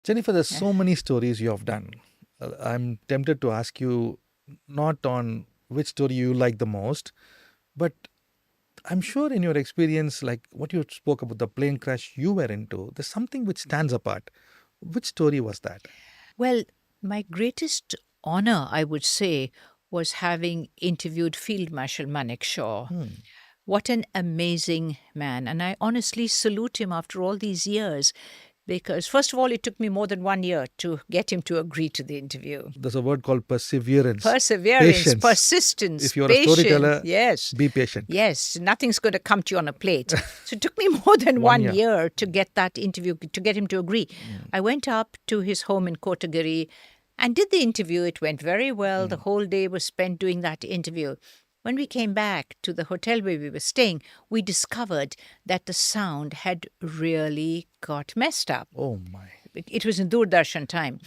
Jennifer, there's so many stories you have done. I'm tempted to ask you not on which story you like the most, but I'm sure in your experience, like what you spoke about the plane crash you were into, there's something which stands apart. Which story was that? Well, my greatest honor, I would say, was having interviewed Field Marshal Manekshaw. What an amazing man. And I honestly salute him after all these years because, first of all, it took me more than 1 year to get him to agree to the interview. There's a word called perseverance. Perseverance, persistence, If you're patience. a storyteller, yes. be patient. Yes, nothing's going to come to you on a plate. So it took me more than 1 year. year to get that interview, to get him to agree. I went up to his home in 𝒂𝒏𝒊𝒂𝒊𝒂𝒊𝒂 and did the interview. It went very well. The whole day was spent doing that interview. When we came back to the hotel where we were staying, we discovered that the sound had really got messed up. Oh my. It was in Doordarshan time.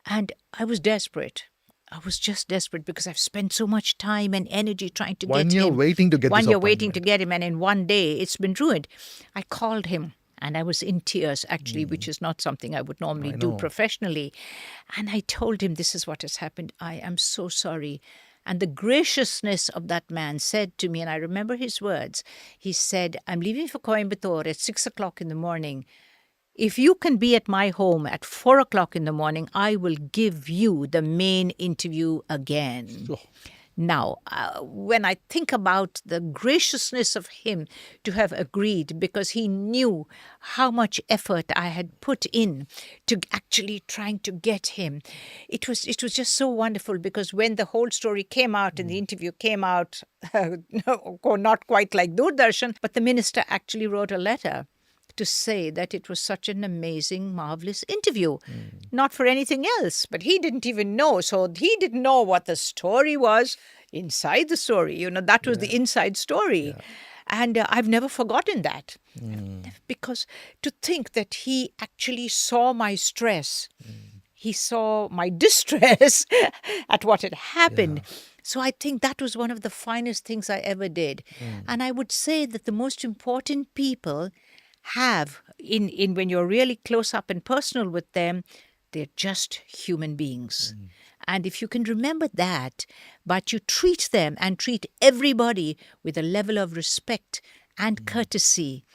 And I was desperate. I was just desperate because I've spent so much time and energy trying to get him. 1 year waiting to get this 1 year appointment. waiting to get him, and in one day it's been ruined. I called him and I was in tears, actually, which is not something I would normally do professionally. And I told him, this is what has happened. I am so sorry. And the graciousness of that man said to me, and I remember his words, he said, I'm leaving for Coimbatore at 6 o'clock in the morning. If you can be at my home at 4 o'clock in the morning, I will give you the main interview again. Oh. Now, when I think about the graciousness of him to have agreed, because he knew how much effort I had put in to actually trying to get him, it was just so wonderful, because when the whole story came out and the interview came out, not quite like Doordarshan, but the minister actually wrote a letter to say that it was such an amazing, marvelous interview. Not for anything else, but he didn't even know. So he didn't know what the story was inside the story. That was the inside story. Yeah. And I've never forgotten that. Because to think that he actually saw my stress, he saw my distress at what had happened. Yeah. So I think that was one of the finest things I ever did. And I would say that the most important people have in when you're really close up and personal with them, they're just human beings. And if you can remember that, but you treat them and treat everybody with a level of respect and courtesy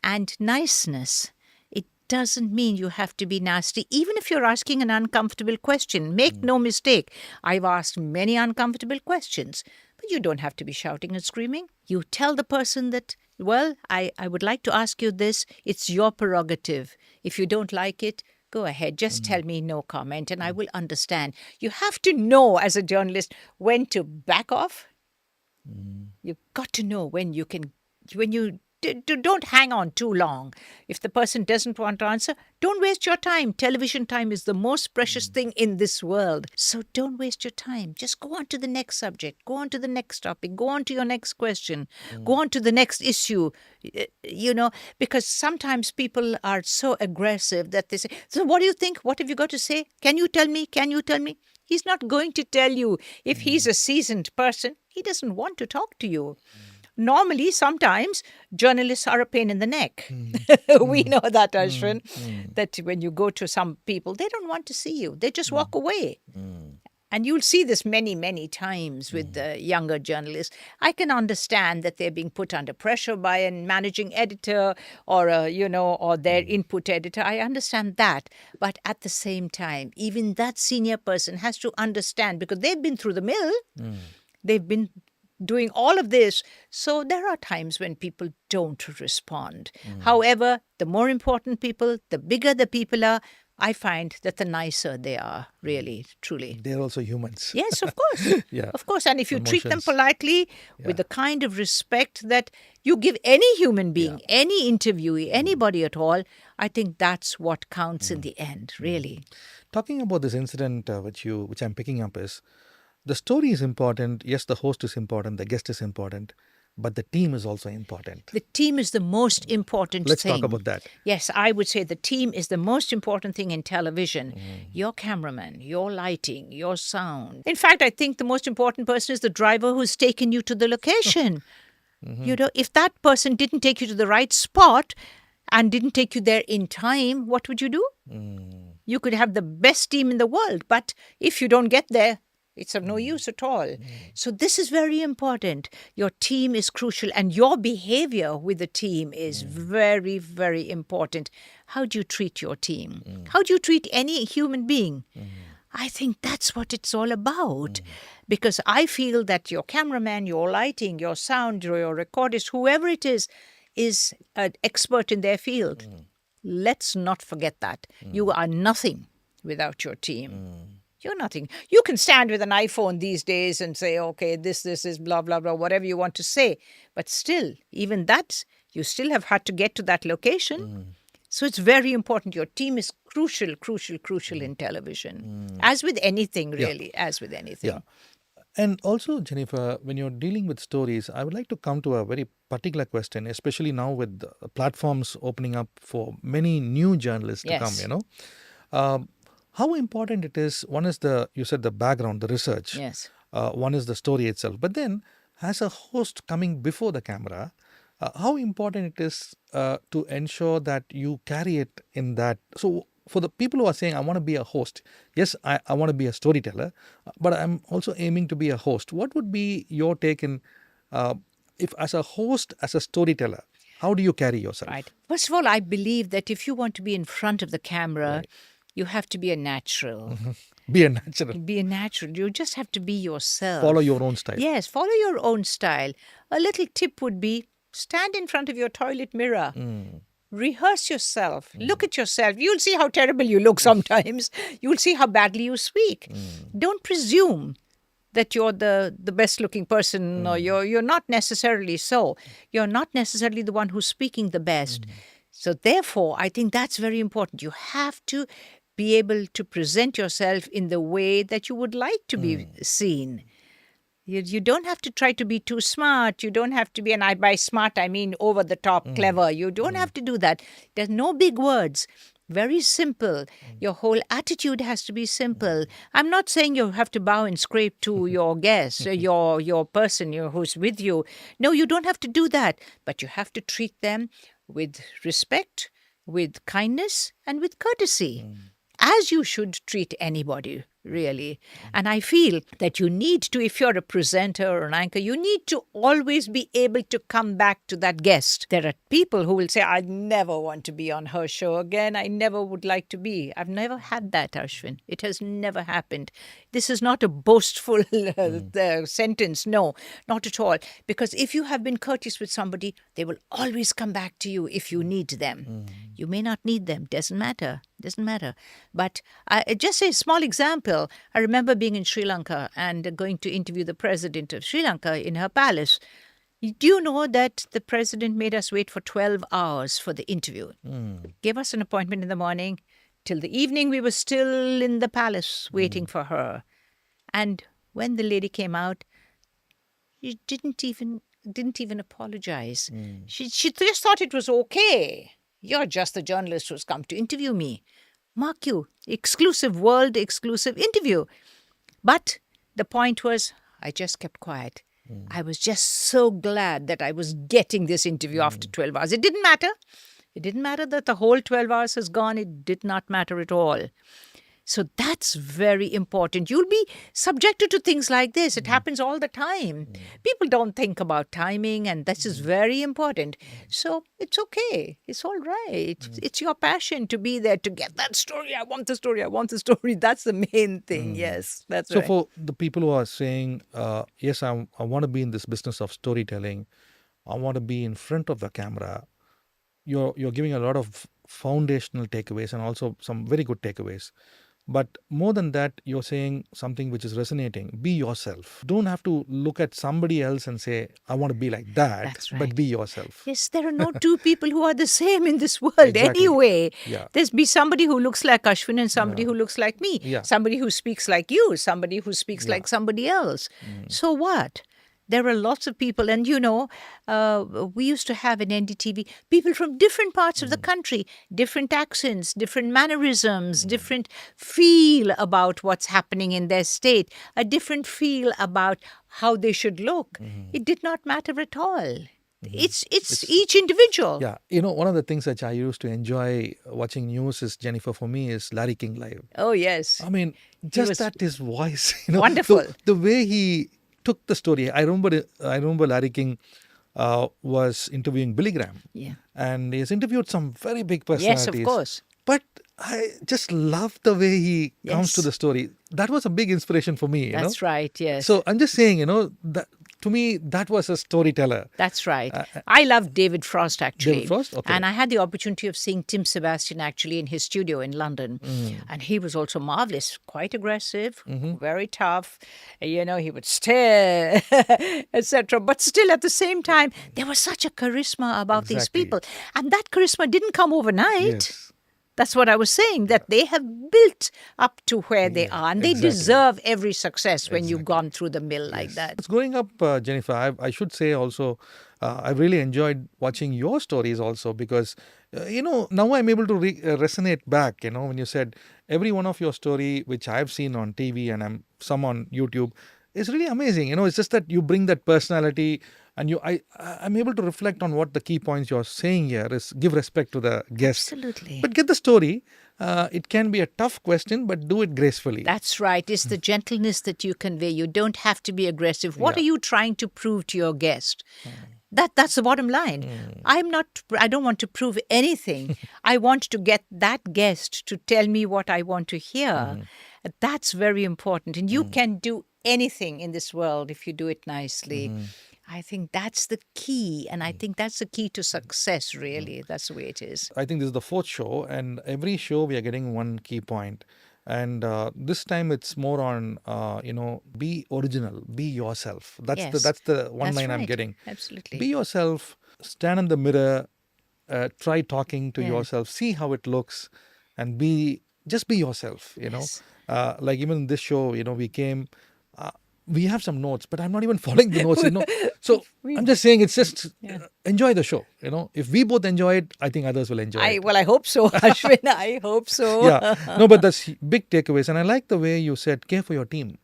and niceness, it doesn't mean you have to be nasty. Even if you're asking an uncomfortable question, make no mistake, I've asked many uncomfortable questions, but you don't have to be shouting and screaming. You tell the person that, well, I would like to ask you this. It's your prerogative. If you don't like it, go ahead. Just tell me no comment and I will understand. You have to know as a journalist when to back off. You've got to know when you don't hang on too long. If the person doesn't want to answer, don't waste your time. Television time is the most precious thing in this world. So don't waste your time. Just go on to the next subject. Go on to the next topic. Go on to your next question. Go on to the next issue. Because sometimes people are so aggressive that they say, so what do you think? What have you got to say? Can you tell me? Can you tell me? He's not going to tell you. If he's a seasoned person, he doesn't want to talk to you. Normally, sometimes journalists are a pain in the neck. We know that, Ashvin, that when you go to some people, they don't want to see you. They just walk away. And you'll see this many, many times with the younger journalists. I can understand that they're being put under pressure by a managing editor or their input editor. I understand that. But at the same time, even that senior person has to understand, because they've been through the mill. They've been doing all of this. So there are times when people don't respond. However, the more important people, the bigger the people are, I find that the nicer they are, really, truly. They're also humans. Yes, of course. Of course. And if you treat them politely, with the kind of respect that you give any human being, any interviewee, anybody at all, I think that's what counts in the end, really. Talking about this incident which I'm picking up is, the story is important. Yes, the host is important. The guest is important. But the team is also important. The team is the most important Let's thing. talk about that. Yes, I would say the team is the most important thing in television. Your cameraman, your lighting, your sound. In fact, I think the most important person is the driver who's taken you to the location. If that person didn't take you to the right spot and didn't take you there in time, what would you do? You could have the best team in the world, but if you don't get there, it's of no use at all. So this is very important. Your team is crucial, and your behavior with the team is very, very important. How do you treat your team? How do you treat any human being? I think that's what it's all about. Because I feel that your cameraman, your lighting, your sound, your recordist, whoever it is an expert in their field. Let's not forget that. You are nothing without your team. You're nothing. You can stand with an iPhone these days and say, okay, this is blah, blah, blah, whatever you want to say. But still, even that, you still have had to get to that location. So it's very important. Your team is crucial, crucial, crucial in television. As with anything, really, as with anything. Yeah. And also, Jennifer, when you're dealing with stories, I would like to come to a very particular question, especially now with the platforms opening up for many new journalists to come, how important it is. One is you said the background, the research. Yes. One is the story itself. But then, as a host coming before the camera, how important it is to ensure that you carry it in that. So, for the people who are saying, I want to be a host, yes, I want to be a storyteller, but I'm also aiming to be a host. What would be your take in, if as a host, as a storyteller, how do you carry yourself? Right. First of all, I believe that if you want to be in front of the camera, you have to be a natural. Be a natural. Be a natural. You just have to be yourself. Follow your own style. Yes, follow your own style. A little tip would be stand in front of your toilet mirror. Rehearse yourself. Look at yourself. You'll see how terrible you look sometimes. You'll see how badly you speak. Don't presume that you're the best looking person or you're not necessarily so. You're not necessarily the one who's speaking the best. So therefore, I think that's very important. You have to be able to present yourself in the way that you would like to be seen. You don't have to try to be too smart. You don't have to be, and by smart, I mean over the top, clever. You don't have to do that. There's no big words. Very simple. Your whole attitude has to be simple. I'm not saying you have to bow and scrape to your guest, your person who's with you. No, you don't have to do that. But you have to treat them with respect, with kindness, and with courtesy, as you should treat anybody, really. And I feel that you need to, if you're a presenter or an anchor, you need to always be able to come back to that guest. There are people who will say, I never want to be on her show again. I never would like to be. I've never had that, Ashvin. It has never happened. This is not a boastful sentence. No, not at all. Because if you have been courteous with somebody, they will always come back to you if you need them. You may not need them. Doesn't matter. But just a small example. I remember being in Sri Lanka and going to interview the president of Sri Lanka in her palace. Do you know that the president made us wait for 12 hours for the interview? Gave us an appointment in the morning. Till the evening, we were still in the palace waiting for her. And when the lady came out, she didn't even apologize. She just thought it was okay. You're just the journalist who's come to interview me. Mark you, world exclusive interview. But the point was, I just kept quiet. I was just so glad that I was getting this interview after 12 hours. It didn't matter. It didn't matter that the whole 12 hours has gone. It did not matter at all. So that's very important. You'll be subjected to things like this. It happens all the time. People don't think about timing, and this is very important. So it's okay. It's all right. It's your passion to be there, to get that story. I want the story. That's the main thing. Yes, that's right. So for the people who are saying, yes, I want to be in this business of storytelling, I want to be in front of the camera, you're giving a lot of foundational takeaways and also some very good takeaways. But more than that, you're saying something which is resonating. Be yourself. Don't have to look at somebody else and say, I want to be like that. That's right. But be yourself. Yes, there are no two people who are the same in this world anyway. There's be somebody who looks like Ashvin and somebody who looks like me. Somebody who speaks like you, somebody who speaks like somebody else. So what? There are lots of people, and we used to have in NDTV people from different parts of the country, different accents, different mannerisms, different feel about what's happening in their state, a different feel about how they should look. It did not matter at all. It's each individual. Yeah, you know, one of the things that I used to enjoy watching news is, Jennifer, for me, is Larry King Live. Oh, yes. I mean, just was that his voice, you know, wonderful. The way he took the story. I remember Larry King was interviewing Billy Graham. Yeah. And he has interviewed some very big Yes, personalities. of course. But I just love the way he comes to Yes. the story. That was a big inspiration for me, you know. That's right, yes. So I'm just saying, you know, that to me, that was a storyteller. That's right. I love David Frost, actually. David Frost? Okay. And I had the opportunity of seeing Tim Sebastian, actually, in his studio in London. And he was also marvelous, quite aggressive, very tough. You know, he would stare, etc. But still, at the same time, there was such a charisma about these Exactly. people. And that charisma didn't come overnight. Yes. That's what I was saying, that they have built up to where they are. And they exactly. deserve every success when you've gone through the mill like that. It's growing up, Jennifer, I should say also, I've really enjoyed watching your stories also because, you know, now I'm able to resonate back, you know, when you said every one of your story, which I've seen on TV and some on YouTube, is really amazing. You know, it's just that you bring that personality and I'm able to reflect on what the key points you're saying here is give respect to the guest. Absolutely. But get the story. It can be a tough question, but do it gracefully. That's right. It's the gentleness that you convey. You don't have to be aggressive. What are you trying to prove to your guest? That's the bottom line. I don't want to prove anything. I want to get that guest to tell me what I want to hear. That's very important. And you can do anything in this world if you do it nicely. I think that's the key. And I think that's the key to success, really. That's the way it is. I think this is the 4th show, and every show we are getting one key point. And this time it's more on, you know, be original, be yourself. That's the one line I'm getting. Absolutely. Be yourself, stand in the mirror, try talking to yourself, see how it looks, and just be yourself, you know. Like even in this show, you know, we have some notes, but I'm not even following the notes, you know. So I'm just saying it's just enjoy the show, you know. If we both enjoy it, I think others will enjoy it. Well, I hope so, Ashvin. I hope so. Yeah. No, but that's big takeaways. And I like the way you said care for your team.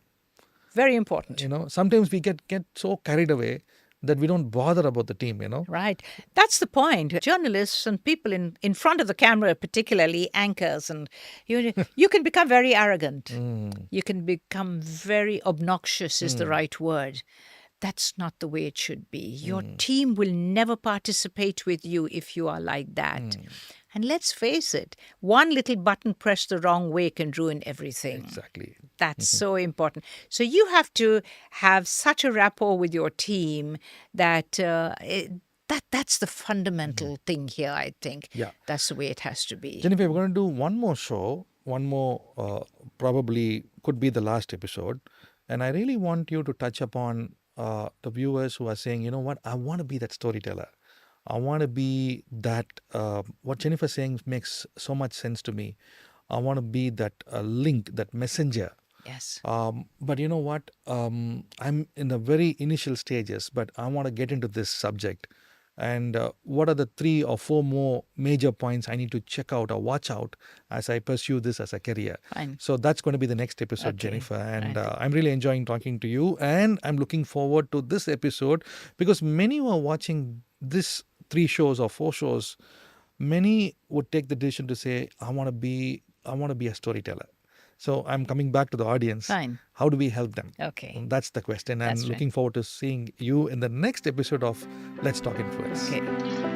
Very important. You know, sometimes we get so carried away that we don't bother about the team, you know. Right. That's the point. Journalists and people in front of the camera, particularly anchors, and you can become very arrogant. You can become very obnoxious is the right word. That's not the way it should be. Your team will never participate with you if you are like that. And let's face it, one little button pressed the wrong way can ruin everything. Exactly. That's so important. So you have to have such a rapport with your team that that's the fundamental thing here, I think. Yeah. That's the way it has to be. Jennifer, we're going to do one more show, probably could be the last episode. And I really want you to touch upon the viewers who are saying, you know what, I want to be that storyteller. I want to be that, what Jennifer's saying makes so much sense to me. I want to be that link, that messenger. Yes. But you know what? I'm in the very initial stages, but I want to get into this subject. And what are the 3 or 4 more major points I need to check out or watch out as I pursue this as a career? Fine. So that's going to be the next episode, Jennifer. And I'm really enjoying talking to you. And I'm looking forward to this episode because many who are watching this 3 shows or 4 shows, many would take the decision to say, I want to be a storyteller. So I'm coming back to the audience. Fine. How do we help them? Okay. That's the question. That's I'm right. looking forward to seeing you in the next episode of Let's Talk Influence. Okay.